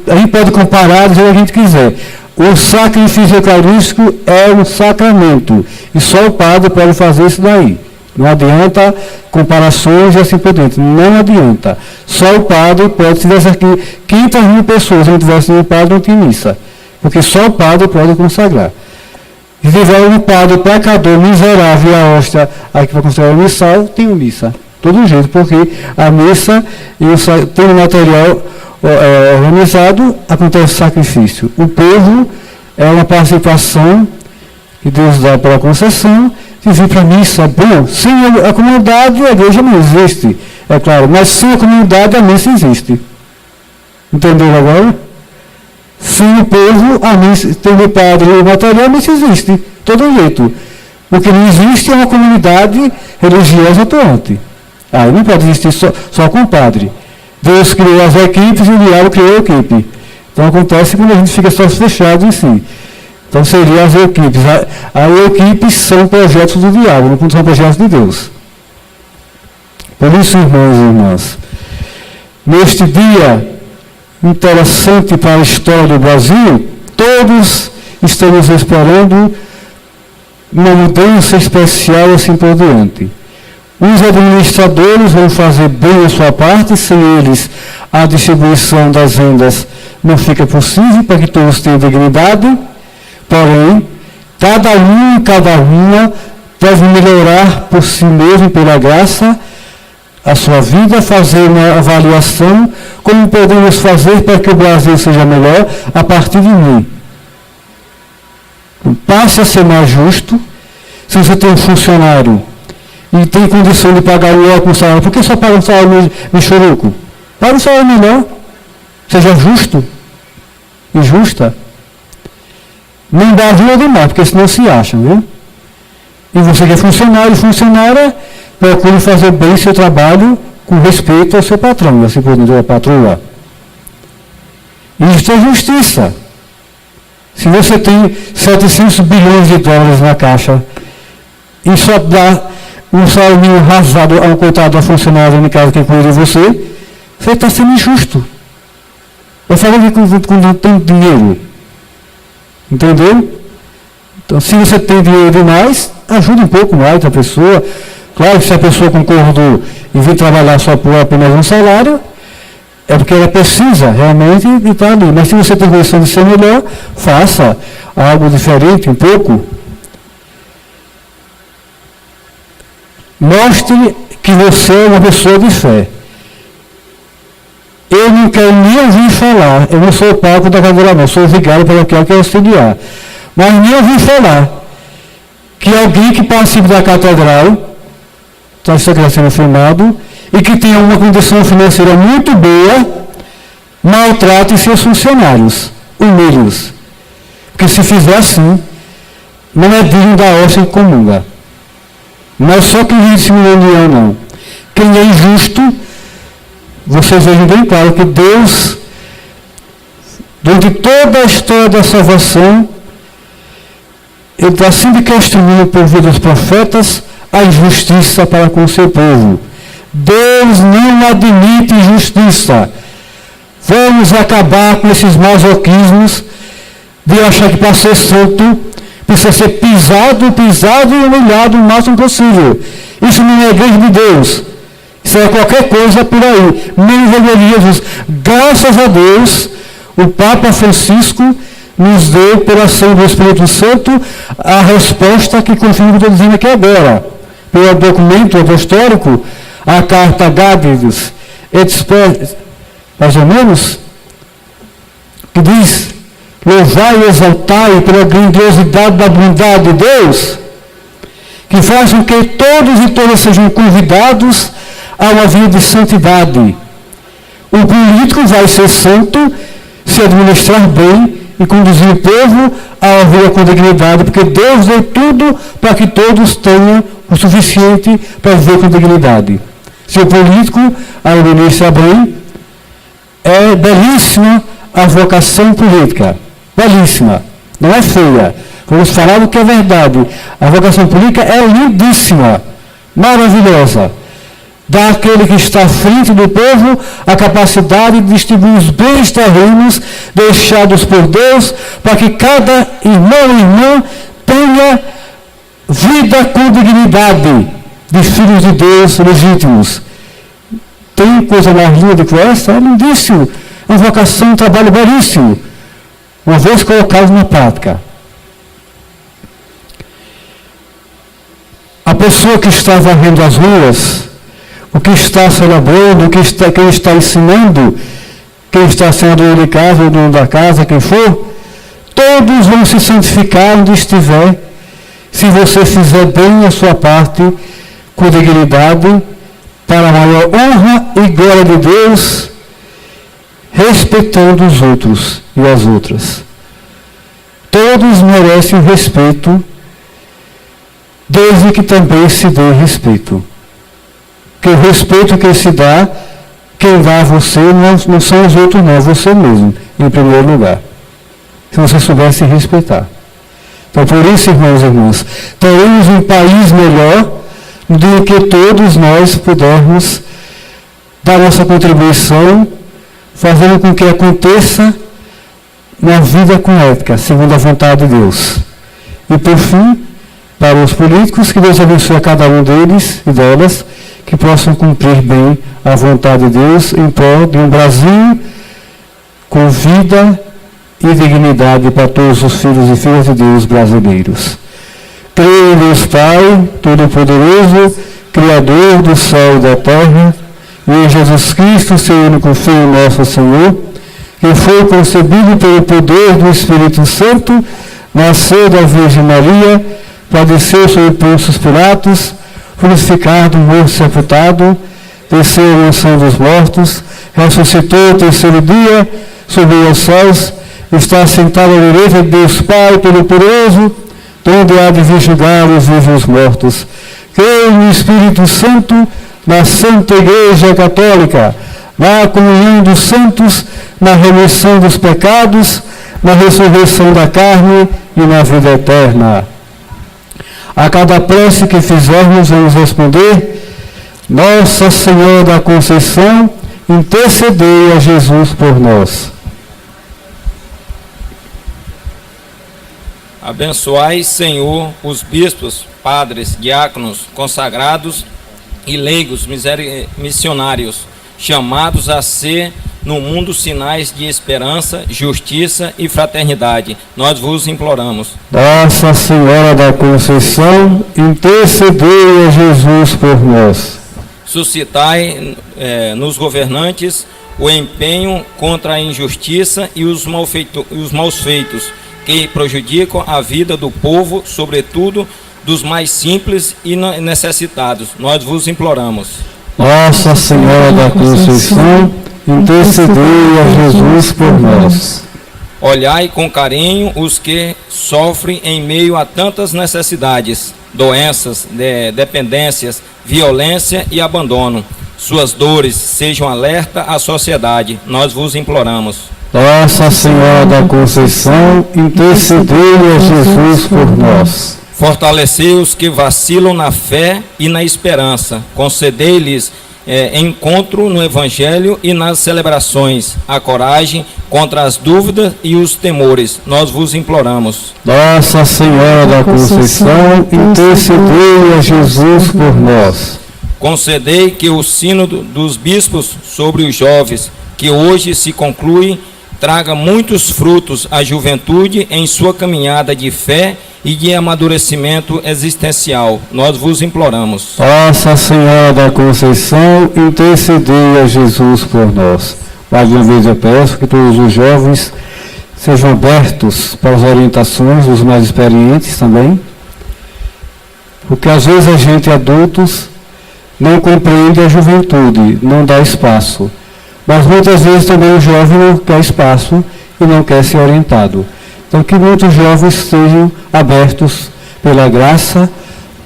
A gente pode comparar do jeito que a gente quiser. O sacrifício eucarístico é um sacramento, e só o padre pode fazer isso daí. Não adianta comparações e assim por dentro. Não adianta. Só o padre pode, se tivesse aqui 500.000 pessoas, se não tivesse nenhum padre, não tinha missa. Porque só o padre pode consagrar. Se tiver um padre pecador, miserável, e a hóstia aqui para consagrar o missal, tem missa. Todo jeito, porque a missa tem o material organizado, acontece sacrifício. O povo é uma participação que Deus dá pela concessão, de vir para a missa. Bom, sem a comunidade, a igreja não existe, é claro, mas sem a comunidade, a missa existe. Entenderam agora? Sem o povo, a missa, tem o padre e o material, a missa existe, todo jeito. O que não existe é uma comunidade religiosa atuante. Aí não pode existir só com o padre. Deus criou as equipes e o diabo criou a equipe. Então acontece quando a gente fica só fechado em si. Então seriam as equipes. As equipes são projetos do diabo, não são projetos de Deus. Por isso, irmãos e irmãs, neste dia interessante para a história do Brasil, todos estamos esperando uma mudança especial assim por diante. Os administradores vão fazer bem a sua parte, sem eles a distribuição das rendas não fica possível para que todos tenham dignidade. Porém, cada um e cada uma deve melhorar por si mesmo, pela graça, a sua vida, fazer uma avaliação como podemos fazer para que o Brasil seja melhor a partir de mim. Passe a ser mais justo. Se você tem um funcionário e tem condição de pagar um ótimo salário, por que só paga um salário michuruco? Paga um salário melhor. Seja justo e justa. Não dá ajuda demais, porque senão se acha, viu? E você que é funcionário e funcionária, procure fazer bem seu trabalho com respeito ao seu patrão, assim por dizer, a patroa. Isso é justiça. Se você tem 700 bilhões de dólares na caixa e só dá um salário mínimo rasado a um coitado da funcionária em casa que cuida de você, você está sendo injusto. Eu falei que quando não tem dinheiro. Entendeu? Então, se você tem dinheiro demais, ajude um pouco mais a pessoa. Claro que se a pessoa concorda e vir trabalhar só por apenas um salário, é porque ela precisa realmente de estar ali. Mas se você tem condição de ser melhor, faça algo diferente um pouco. Mostre que você é uma pessoa de fé. Eu não quero nem ouvir falar, eu não sou o palco da cadeira não, sou o vigário paroquial que é auxiliar. Mas nem ouvir falar que alguém que participe da catedral, está sendo filmado, e que tenha uma condição financeira muito boa, maltrate seus funcionários, humilhe-os. Porque se fizer assim, não é digno da hóstia que comunga. Não é só quem vive em união, não. Quem é injusto, vocês vejam bem claro que Deus, durante toda a história da salvação, Ele está sempre questionando por via dos profetas a injustiça para com o seu povo. Deus não admite injustiça. Vamos acabar com esses masoquismos de achar que para ser santo precisa ser pisado e humilhado o máximo possível. Isso não é a igreja de Deus. Isso é qualquer coisa por aí. Menos Jesus. Graças a Deus, o Papa Francisco nos deu, pela ação do Espírito Santo, a resposta que confirma o que eu estou dizendo aqui agora. Pelo documento apostólico, a carta Gaudium et Spes, mais ou menos, que diz: louvai e exaltai pela grandiosidade da bondade de Deus, que faz com que todos e todas sejam convidados a uma vida de santidade. O político vai ser santo se administrar bem e conduzir o povo a uma vida com dignidade, porque Deus deu tudo para que todos tenham o suficiente para viver com dignidade. Se o político administra bem, é belíssima a vocação política. Belíssima. Não é feia. Vamos falar do que é verdade. A vocação política é lindíssima, maravilhosa. Dá àquele que está à frente do povo a capacidade de distribuir os bens terrenos deixados por Deus, para que cada irmão e irmã tenha vida com dignidade de filhos de Deus legítimos. Tem coisa mais linda do que essa? É lindíssimo. É uma vocação, um trabalho belíssimo, uma vez colocado na prática. A pessoa que está varrendo as ruas, o que está celebrando, quem está ensinando, quem está sendo dono de casa, o dono da casa, quem for, todos vão se santificar onde estiver, se você fizer bem a sua parte, com dignidade, para a maior honra e glória de Deus, respeitando os outros e as outras. Todos merecem respeito, desde que também se dê respeito. Porque o respeito que se dá, quem dá a você não são os outros, não, é você mesmo, em primeiro lugar. Se você soubesse respeitar. Então, por isso, irmãos e irmãs, teremos um país melhor no dia em que todos nós pudermos dar nossa contribuição, fazendo com que aconteça uma vida com ética, segundo a vontade de Deus. E, por fim, para os políticos, que Deus abençoe a cada um deles e delas, que possam cumprir bem a vontade de Deus em prol de um Brasil com vida e dignidade para todos os filhos e filhas de Deus brasileiros. Creio em Deus Pai, Todo-Poderoso, Criador do céu e da terra, e em Jesus Cristo, seu único Filho, nosso Senhor, que foi concebido pelo poder do Espírito Santo, nasceu da Virgem Maria, padeceu sob Pôncio Pilatos, crucificado, morto, sepultado, desceu à mansão dos mortos, ressuscitou ao terceiro dia, subiu aos céus, está sentado à direita de Deus Pai Todo-Poderoso, onde há de vir julgar os vivos e os mortos. Creio no Espírito Santo, na Santa Igreja Católica, na comunhão dos santos, na remissão dos pecados, na ressurreição da carne e na vida eterna. A cada prece que fizermos, vamos responder: Nossa Senhora da Conceição, intercedei a Jesus por nós. Abençoai, Senhor, os bispos, padres, diáconos, consagrados e leigos missionários, chamados a ser no mundo sinais de esperança, justiça e fraternidade. Nós vos imploramos. Nossa Senhora da Conceição, intercedei a Jesus por nós. Suscitai nos governantes o empenho contra a injustiça e os maus feitos que prejudicam a vida do povo, sobretudo dos mais simples e necessitados. Nós vos imploramos. Nossa Senhora da Conceição, intercedei a Jesus por nós. Olhai com carinho os que sofrem em meio a tantas necessidades, doenças, dependências, violência e abandono. Suas dores sejam alerta à sociedade. Nós vos imploramos. Nossa Senhora da Conceição, intercedei a Jesus por nós. Fortalecei os que vacilam na fé e na esperança. Concedei-lhes encontro no Evangelho e nas celebrações, a coragem contra as dúvidas e os temores. Nós vos imploramos. Nossa Senhora da Conceição, intercedei a Jesus por nós. Concedei que o sínodo dos bispos sobre os jovens, que hoje se conclui, traga muitos frutos à juventude em sua caminhada de fé e de amadurecimento existencial. Nós vos imploramos. Nossa Senhora da Conceição, intercedei a Jesus por nós. Mais uma vez eu peço que todos os jovens sejam abertos para as orientações dos mais experientes também, porque às vezes a gente, adultos, não compreende a juventude, não dá espaço. Mas muitas vezes também o jovem não quer espaço e não quer ser orientado. Então que muitos jovens sejam abertos pela graça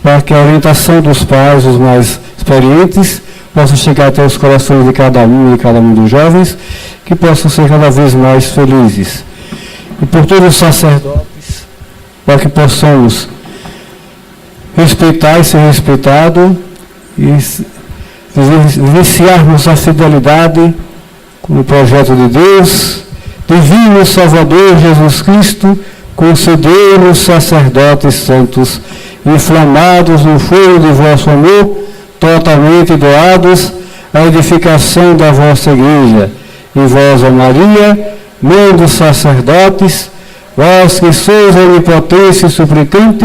para que a orientação dos pais, os mais experientes, possa chegar até os corações de cada um e cada um dos jovens, que possam ser cada vez mais felizes. E por todos os sacerdotes, para que possamos respeitar e ser respeitado e vivenciarmos a fidelidade com o projeto de Deus. Divino Salvador Jesus Cristo, concedei-nos, sacerdotes santos, inflamados no fogo de vosso amor, totalmente doados à edificação da vossa igreja. E vós, ó Maria, mãe dos sacerdotes, vós que sois onipotente e suplicante,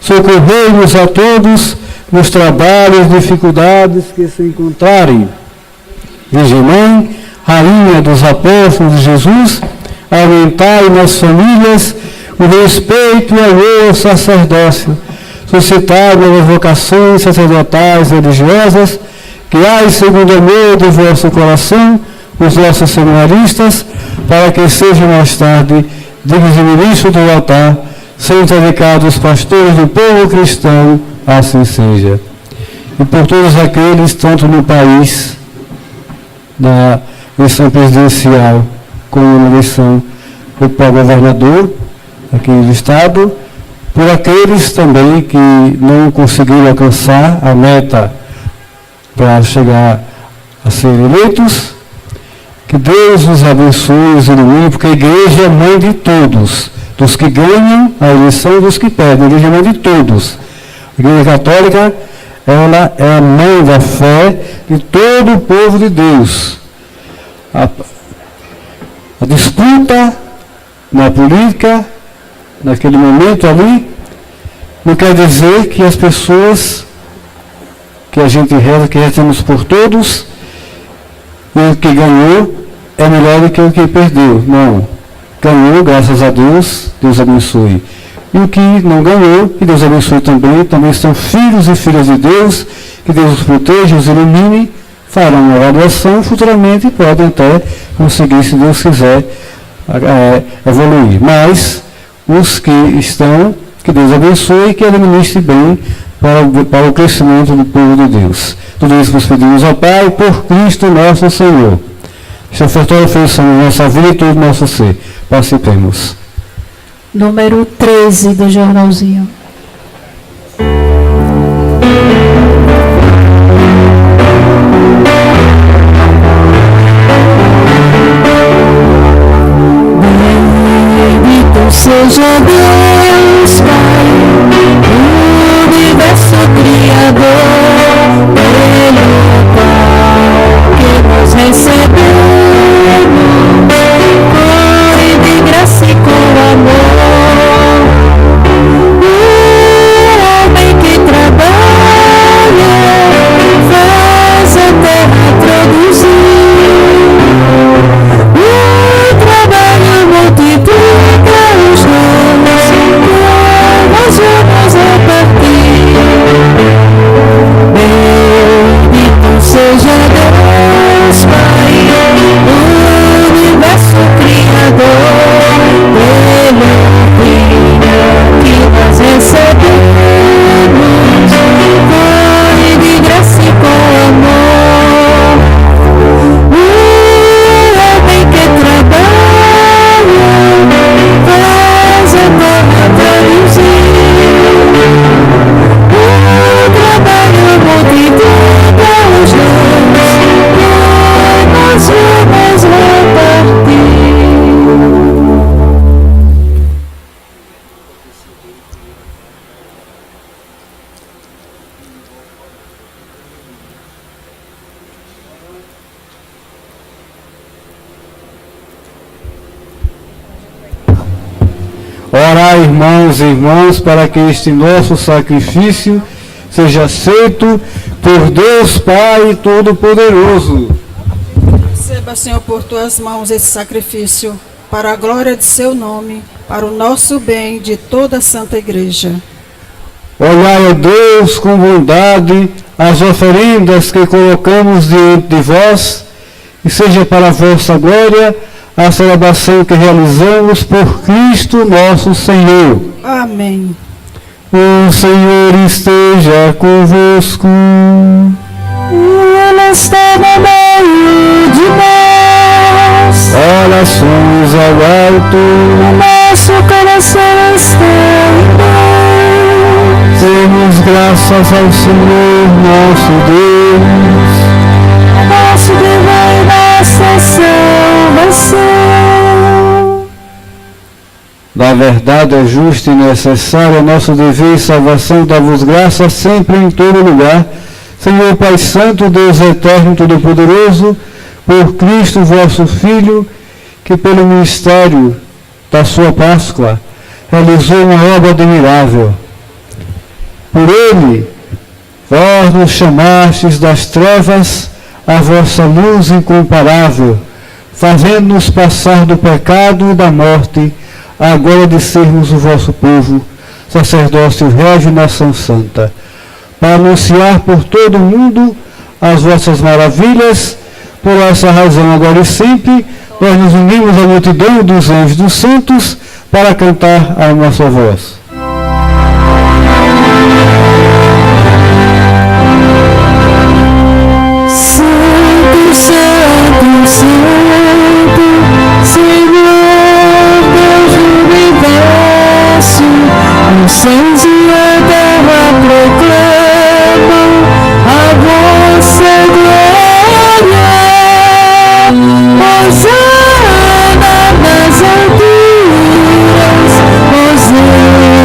socorrei-nos a todos nos trabalhos e dificuldades que se encontrarem. Virgem Mãe, Rainha dos Apóstolos de Jesus, aumentai nas famílias o respeito e amor ao sacerdócio, suscitai novas vocações sacerdotais e religiosas, criai segundo o amor do vosso coração os vossos seminaristas, para que sejam mais tarde dignos de ministro do altar, sejam dedicados pastores do povo cristão, assim seja. E por todos aqueles, tanto no país, na eleição presidencial, como na eleição para governador aqui do estado, por aqueles também que não conseguiram alcançar a meta para chegar a ser eleitos, que Deus os abençoe, os ilumine, porque a igreja é mãe de todos, dos que ganham a eleição e dos que perdem. A igreja é mãe de todos. A igreja católica, ela é a mãe da fé de todo o povo de Deus. A disputa na política, naquele momento ali, não quer dizer que as pessoas que a gente reza, que rezamos por todos, o que ganhou é melhor do que o que perdeu. Não. Ganhou, graças a Deus, Deus abençoe. E o que não ganhou, que Deus abençoe também são filhos e filhas de Deus, que Deus os proteja, os ilumine, farão uma graduação futuramente e podem até conseguir, se Deus quiser, evoluir. Mas os que estão, que Deus abençoe e que administre bem para o crescimento do povo de Deus. Tudo isso nós pedimos ao Pai, por Cristo nosso Senhor. Esta ofertória ofereção na nossa vida e todo o nosso ser. Participemos. Número 13 do jornalzinho. Bendito seja Deus, Pai, o universo criador, pelo qual que nos recebemos, foi de graça e com amor. O homem que trabalha faz a terra produzir. O trabalho multiplica os dons que nós vamos repartir. Bendito seja Deus, Pai, o universo criador, pelo Filho que nós recebemos, foi de graça e com amor. O homem que trabalha faz a terra produzir. O trabalho multiplica os dons que nós vamos repartir. Orai, irmãos e irmãs, para que este nosso sacrifício seja aceito por Deus Pai Todo-Poderoso. Receba, Senhor, por tuas mãos esse sacrifício, para a glória de seu nome, para o nosso bem de toda a Santa Igreja. Olhai, ó Deus, com bondade as oferendas que colocamos diante de vós, e seja para a vossa glória a celebração que realizamos por Cristo nosso Senhor. Amém. O Senhor esteja convosco. Ele está no meio de nós. Orações ao alto. O nosso coração está em Deus. Demos graças ao Senhor nosso Deus. Nosso Deus e nossa salvação. Da verdade é justo e necessário, nosso dever e salvação, dar-vos graças sempre em todo lugar, Senhor Pai Santo, Deus Eterno, Todo-Poderoso, por Cristo vosso Filho, que pelo ministério da sua Páscoa realizou uma obra admirável. Por ele, vós nos chamastes das trevas a vossa luz incomparável, fazendo-nos passar do pecado e da morte, a glória de sermos o vosso povo, sacerdócio régio e nação santa, para anunciar por todo o mundo as vossas maravilhas. Por essa razão, agora e sempre, nós nos unimos à multidão dos anjos dos santos para cantar a uma só voz. Santo, Santo, Santo, Senhor Deus do universo, os céus e a terra proclamam a vossa glória. Hosana nas alturas, Hosana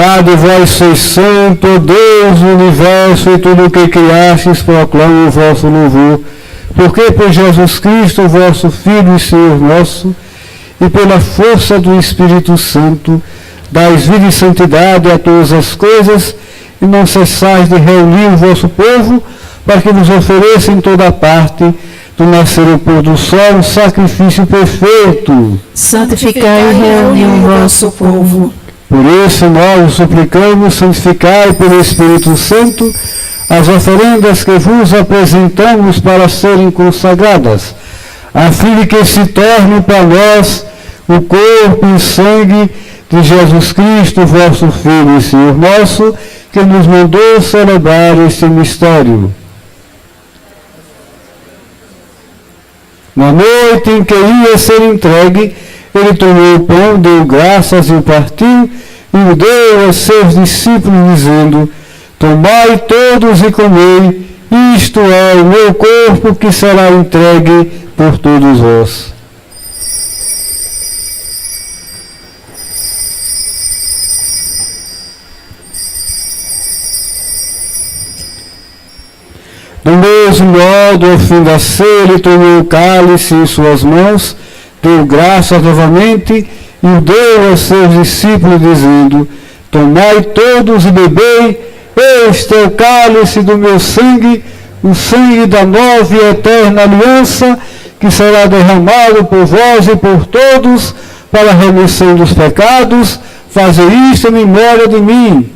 eternidade, vós sois santo, Deus do universo, e tudo o que criastes proclama o vosso louvor. Porque por Jesus Cristo, vosso Filho e Senhor nosso, e pela força do Espírito Santo, dais vida e santidade a todas as coisas, e não cessais de reunir o vosso povo, para que vos ofereça em toda parte, do nascer ao pôr do sol, um sacrifício perfeito. Santificai e reuni o vosso povo. Por isso nós suplicamos, santificai pelo Espírito Santo as oferendas que vos apresentamos para serem consagradas, a fim de que se torne para nós o corpo e sangue de Jesus Cristo, vosso Filho e Senhor nosso, que nos mandou celebrar este mistério. Na noite em que ia ser entregue, ele tomou o pão, deu graças e o partiu, e o deu aos seus discípulos, dizendo: tomai todos e comei, isto é o meu corpo que será entregue por todos vós. Do mesmo modo, ao fim da ceia, ele tomou o cálice em suas mãos, deu graças novamente e o deu aos seus discípulos, dizendo: tomai todos e bebei, este é o cálice do meu sangue, o sangue da nova e eterna aliança, que será derramado por vós e por todos para a remissão dos pecados. Fazei isto em memória de mim.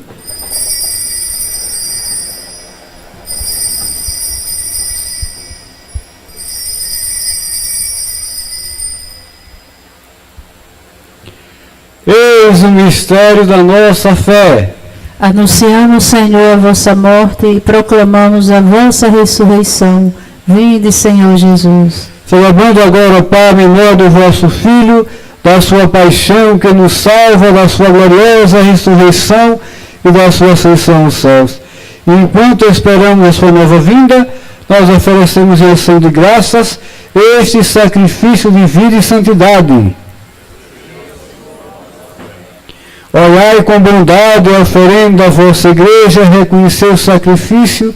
Eis o mistério da nossa fé. Anunciamos, Senhor, a vossa morte e proclamamos a vossa ressurreição. Vinde, Senhor Jesus. Celebrando agora, Pai, a memória do vosso Filho, da sua paixão que nos salva, da sua gloriosa ressurreição e da sua ascensão aos céus. E enquanto esperamos a sua nova vinda, nós oferecemos em ação de graças este sacrifício de vida e santidade. Olhai com bondade a oferenda da vossa igreja, reconhecei o sacrifício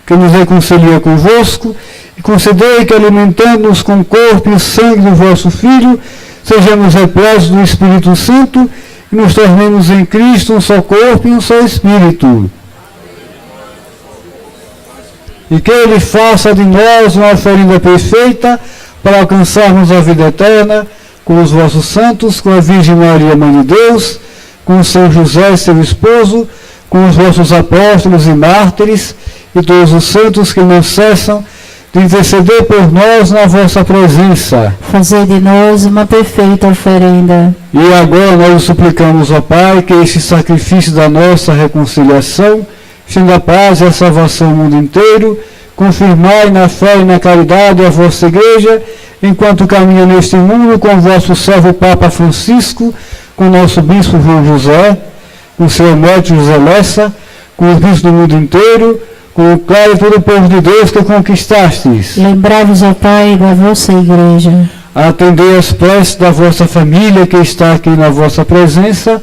que nos reconcilia convosco, e concedei que, alimentando-nos com o corpo e o sangue do vosso Filho, sejamos repletos do Espírito Santo e nos tornemos em Cristo um só corpo e um só Espírito. E que Ele faça de nós uma oferenda perfeita para alcançarmos a vida eterna, com os vossos santos, com a Virgem Maria, Mãe de Deus, com São José, seu esposo, com os vossos apóstolos e mártires, e todos os santos que não cessam de interceder por nós na vossa presença. Fazei de nós uma perfeita oferenda. E agora nós suplicamos, ó Pai, que este sacrifício da nossa reconciliação, fim da paz e a salvação no mundo inteiro, confirmai na fé e na caridade a vossa igreja, enquanto caminha neste mundo com o vosso servo Papa Francisco, com o nosso bispo João José, com o seu emérito José Lessa, com os bispos do mundo inteiro, com o clero e todo o povo de Deus que conquistastes. Lembrai-vos, ó Pai, da vossa igreja. Atendei as preces da vossa família que está aqui na vossa presença.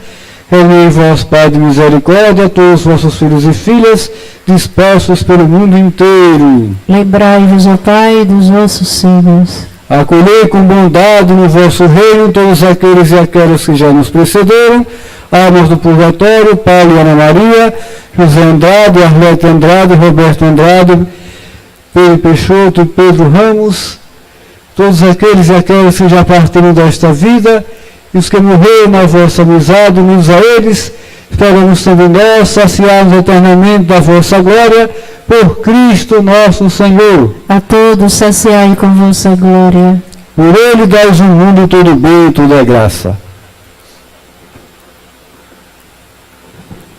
Reunei vós, Pai de misericórdia, todos os vossos filhos e filhas, dispersos pelo mundo inteiro. Lembrai-vos, ó Pai, dos vossos filhos. Acolhei com bondade no vosso reino todos aqueles e aquelas que já nos precederam, almas do purgatório, Paulo e Ana Maria, José Andrade, Arlete Andrade, Roberto Andrade, Pedro Peixoto e Pedro Ramos, todos aqueles e aquelas que já partiram desta vida, e os que morreram na vossa amizade, unidos a eles, esperamos também nós saciarmos eternamente da vossa glória, por Cristo nosso Senhor. A todos saciai com vossa glória. Por Ele dais o mundo todo bem e toda graça.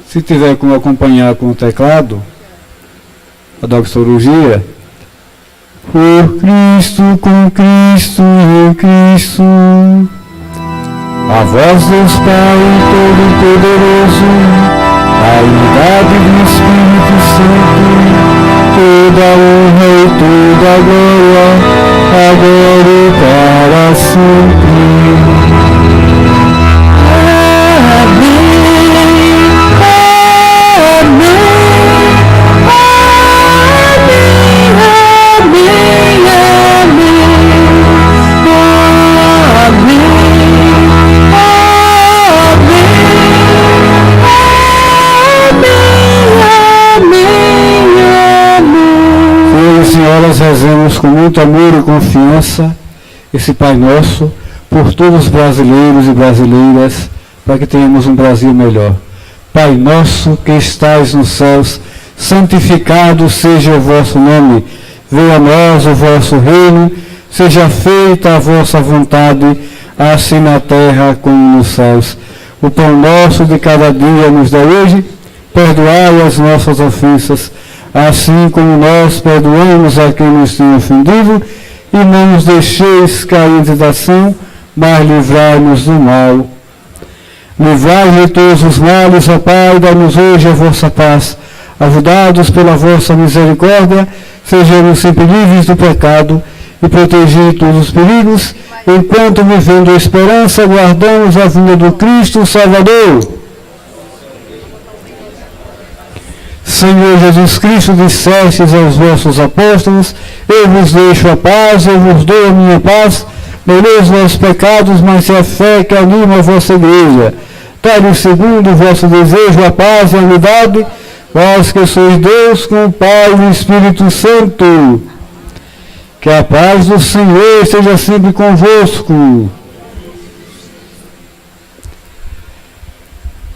Se tiver como acompanhar com o teclado, a doxologia. Por Cristo, com Cristo e em Cristo. A vós, Deus Pai Todo-Poderoso, a unidade do Espírito Santo, toda a honra e toda a glória, agora e para sempre. Amém. rezemos com muito amor e confiança esse Pai Nosso por todos os brasileiros e brasileiras, para que tenhamos um Brasil melhor. Pai nosso que estais nos céus, santificado seja o vosso nome. Venha a nós o vosso reino, seja feita a vossa vontade, assim na terra como nos céus. O pão nosso de cada dia nos dá hoje, perdoai as nossas ofensas, assim como nós perdoamos a quem nos tem ofendido, e não nos deixeis cair em tentação, mas livrai-nos do mal. Livrai-nos de todos os males, ó Pai, dá-nos hoje a vossa paz. Ajudados pela vossa misericórdia, sejamos sempre livres do pecado e protegidos de todos os perigos, enquanto vivendo a esperança, guardamos a vinda do Cristo Salvador. Senhor Jesus Cristo, dissestes aos vossos apóstolos: eu vos deixo a paz, eu vos dou a minha paz. Não leis os vossos pecados, mas é a fé que anima a vossa igreja. Dai-lhe segundo o vosso desejo a paz e a unidade, vós que sois Deus com o Pai e o Espírito Santo. Que a paz do Senhor esteja sempre convosco.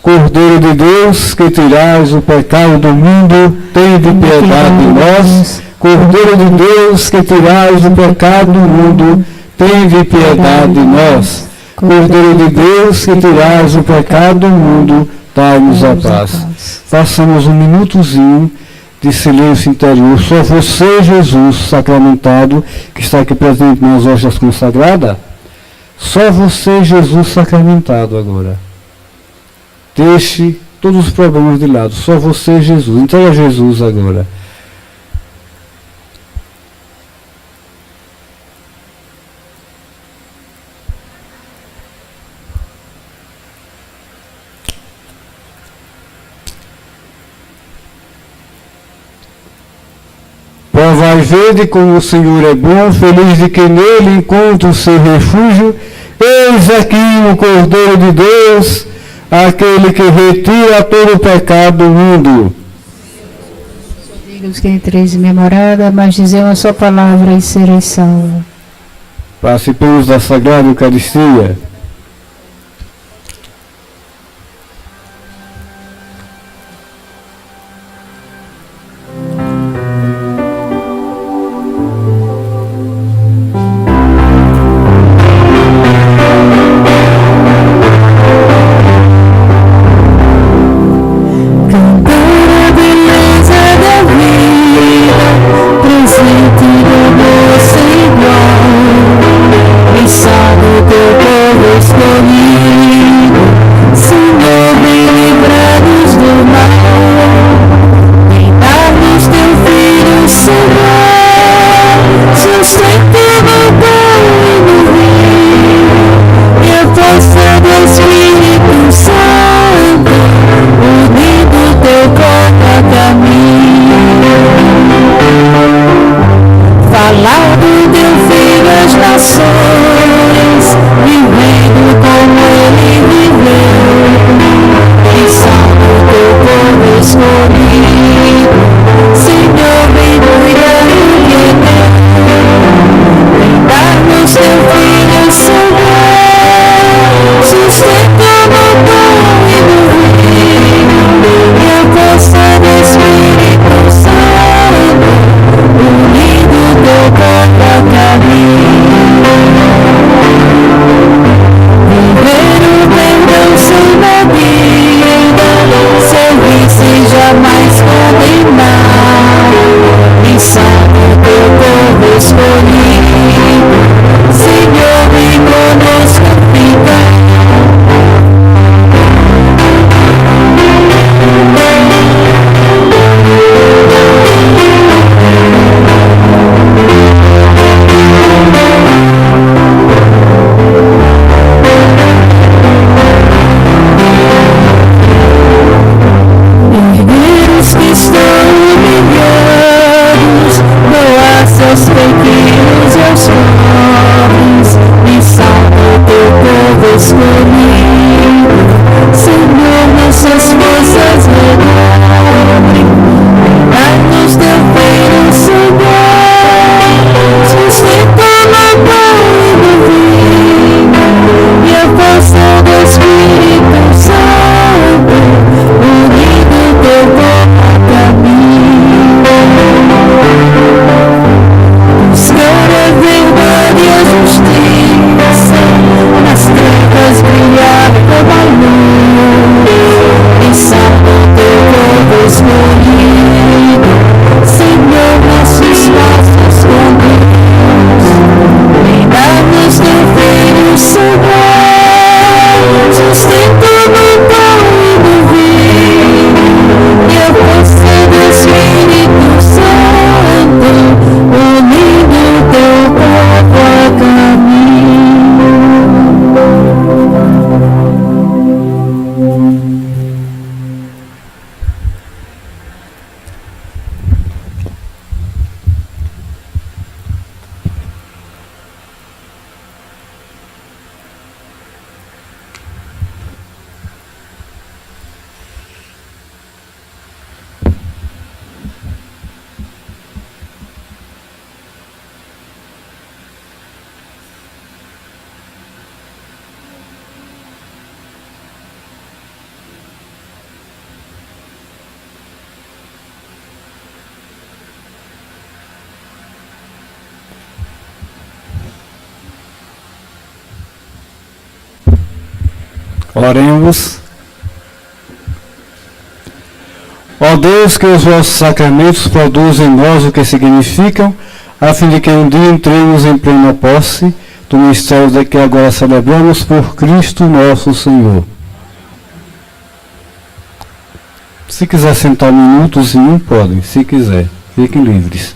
Cordeiro de Deus, que tirais o pecado do mundo, tende piedade de nós. Cordeiro de Deus, que tirais o pecado do mundo, tende piedade de nós. Cordeiro de Deus, que tirais o pecado do mundo, dai-nos a paz. Façamos um minutozinho de silêncio interior. Só você, Jesus sacramentado, que está aqui presente nas hóstias consagradas, só você, Jesus sacramentado agora. Deixe todos os problemas de lado. Só você, Jesus. Entrega a Jesus agora. Provai e vede como o Senhor é bom, feliz de quem nele encontra o seu refúgio. Eis aqui o Cordeiro de Deus, aquele que retira todo o pecado do mundo. Dignos que entreis em minha morada, mas dizer uma só palavra e sereis salvos. Participemos da Sagrada Eucaristia. Presente do meu Senhor, e salve teu povo. Oremos. Ó Deus, que os vossos sacramentos produzem em nós o que significam, a fim de que um dia entremos em plena posse do mistério de que agora celebramos por Cristo nosso Senhor. Se quiser sentar um minutozinho, podem. Se quiser, fiquem livres.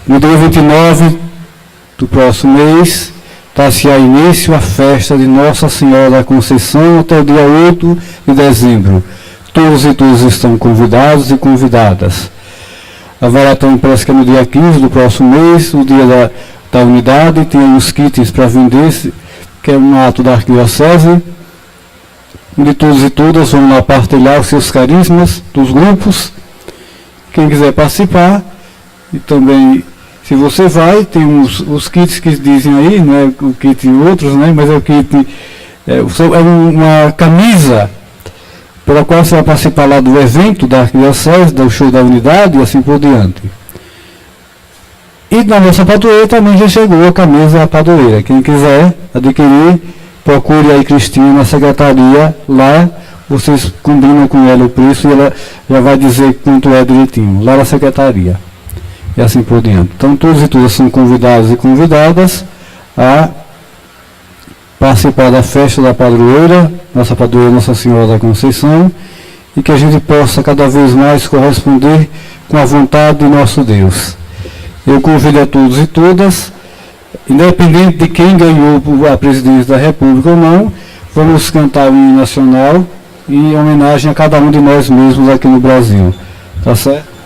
No dia 29 do próximo mês, dá-se a início a festa de Nossa Senhora da Conceição até o dia 8 de dezembro. Todos e todas estão convidados e convidadas. Haverá também, parece que é no dia 15 do próximo mês, o dia da unidade, tem os kits para vender, que é um ato da Arquidiocese, onde todos e todas vão lá partilhar os seus carismas dos grupos. Quem quiser participar, e também, se você vai, tem os kits que dizem aí, não é o kit e outros, né, mas é o kit, é uma camisa pela qual você vai participar lá do evento da Arquidiocese, do show da unidade e assim por diante. E na nossa padroeira também já chegou a camisa da padroeira. Quem quiser adquirir, procure aí Cristina na secretaria, lá vocês combinam com ela o preço e ela já vai dizer quanto é direitinho, lá na secretaria. E assim por diante. Então todos e todas são convidados e convidadas a participar da festa da padroeira, nossa padroeira Nossa Senhora da Conceição, e que a gente possa cada vez mais corresponder com a vontade de nosso Deus. Eu convido a todos e todas, independente de quem ganhou a presidência da República ou não, vamos cantar o hino nacional em homenagem a cada um de nós mesmos aqui no Brasil. Tá certo?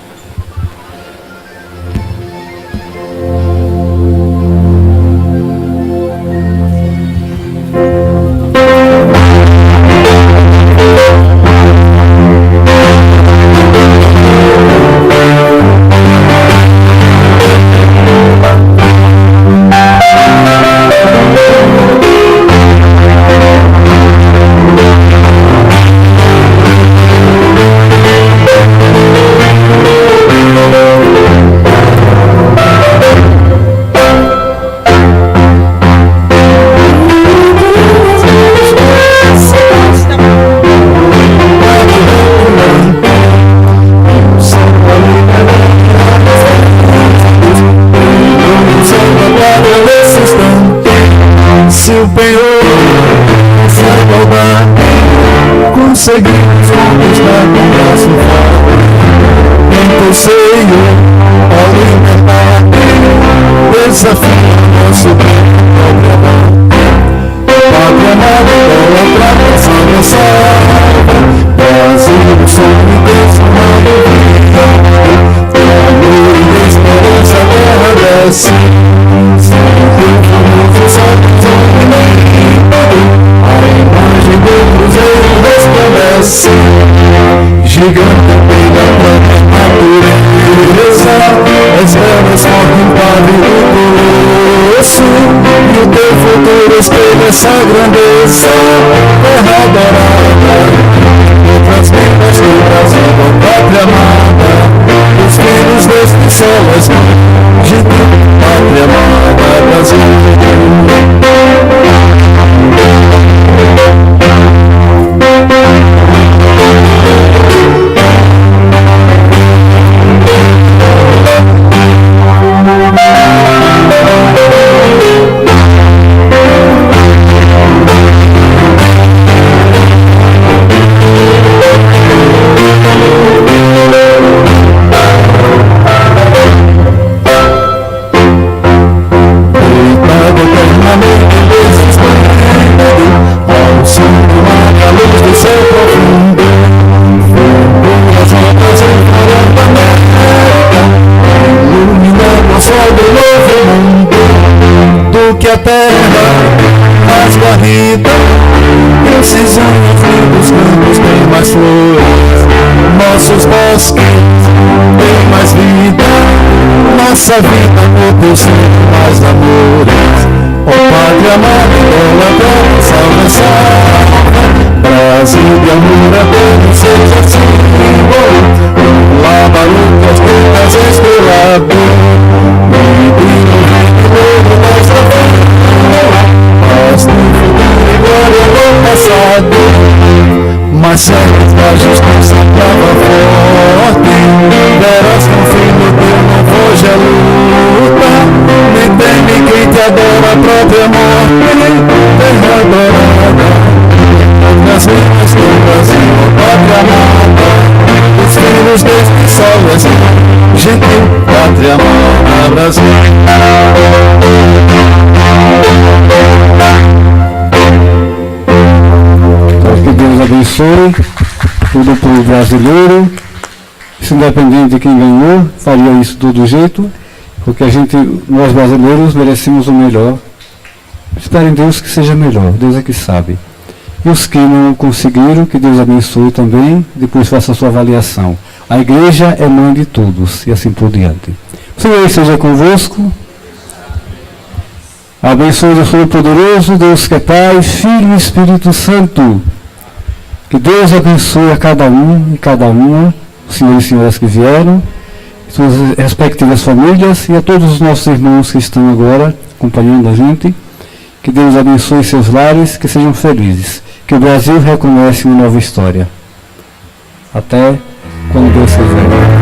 Conseguimos conquistar com braço forte. Em teu seio, ó liberdade, desafia nosso bem próprio amor. Pátria amada, idólatra, salva, salva. Brasil, sonho transformado em vida. Amor e esperança, terra desce. Sempre famoso, salve, a imagem do cruzeiro resplandece, gigante pela própria natureza, as velas correm para o poço, e o teu futuro espelha essa grandeza, terra adorada, outras vidas do Brasil, a pátria amada, os filhos deste sol, as mães de tua pátria amada, Brasil. Que a terra mais varrida, esses anos lindos campos têm mais flores, nossos bosques têm mais vida, nossa vida no teu seio mais amores. Ó pátria amada, idólatra, salva, salva, Brasil de amor eterno seja símbolo, lá barulho as tentas estrelado, e brilho o novo das mas no futuro e glória guerras a justiça trava forte. Verás que o filho teu não foge a luta, nem teme quem te adora a própria morte. Terra adorada, nas ruínas do Brasil, pátria amada, os filhos deste sol és gentil, pátria amada, Brasil. Que Deus abençoe todo o povo brasileiro. Se independente de quem ganhou, faria isso de todo jeito, porque nós brasileiros merecemos o melhor. Espero em Deus que seja melhor, Deus é que sabe. E os que não conseguiram, que Deus abençoe também, depois faça a sua avaliação. A igreja é mãe de todos, e assim por diante. O Senhor esteja convosco. Abençoe o Todo-Poderoso, Deus que é Pai, Filho e Espírito Santo. Que Deus abençoe a cada um e cada uma, os senhores e senhoras que vieram, suas respectivas famílias e a todos os nossos irmãos que estão agora acompanhando a gente. Que Deus abençoe seus lares, que sejam felizes. Que o Brasil recomece uma nova história. Até quando Deus quiser.